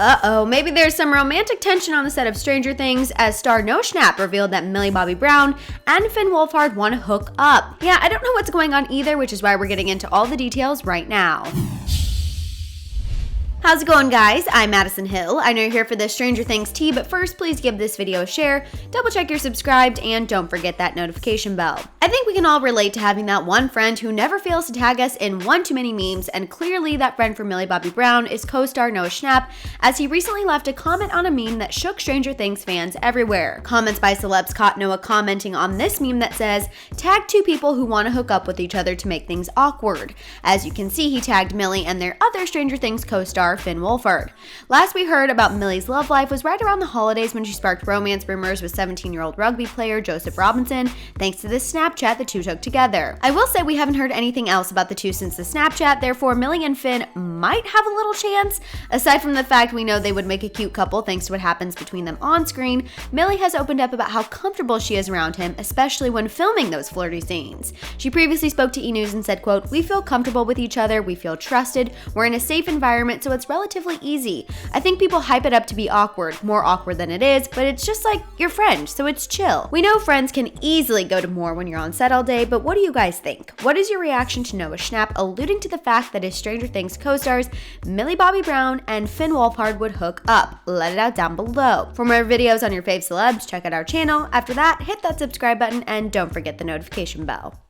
Uh-oh, maybe there's some romantic tension on the set of Stranger Things as star Noah Schnapp revealed that Millie Bobby Brown and Finn Wolfhard want to hook up. Yeah, I don't know what's going on either, which is why we're getting into all the details right now. How's it going, guys? I'm Madison Hill. I know you're here for the Stranger Things tea, but first, please give this video a share, double check you're subscribed, and don't forget that notification bell. I think we can all relate to having that one friend who never fails to tag us in one too many memes, and clearly that friend for Millie Bobby Brown is co-star Noah Schnapp, as he recently left a comment on a meme that shook Stranger Things fans everywhere. Comments by celebs caught Noah commenting on this meme that says, "Tag two people who want to hook up with each other to make things awkward." As you can see, he tagged Millie and their other Stranger Things co-star Finn Wolfhard. Last we heard about Millie's love life was right around the holidays when she sparked romance rumors with 17-year-old rugby player Joseph Robinson, thanks to the Snapchat the two took together. I will say we haven't heard anything else about the two since the Snapchat, therefore Millie and Finn might have a little chance. Aside from the fact we know they would make a cute couple thanks to what happens between them on screen, Millie has opened up about how comfortable she is around him, especially when filming those flirty scenes. She previously spoke to E! News and said, quote, "We feel comfortable with each other, we feel trusted, we're in a safe environment, so it's relatively easy. I think people hype it up to be awkward, more awkward than it is, but it's just like your friend, so it's chill." We know friends can easily go to more when you're on set all day, but what do you guys think? What is your reaction to Noah Schnapp alluding to the fact that his Stranger Things co-stars Millie Bobby Brown and Finn Wolfhard would hook up? Let it out down below. For more videos on your fave celebs, check out our channel. After that, hit that subscribe button and don't forget the notification bell.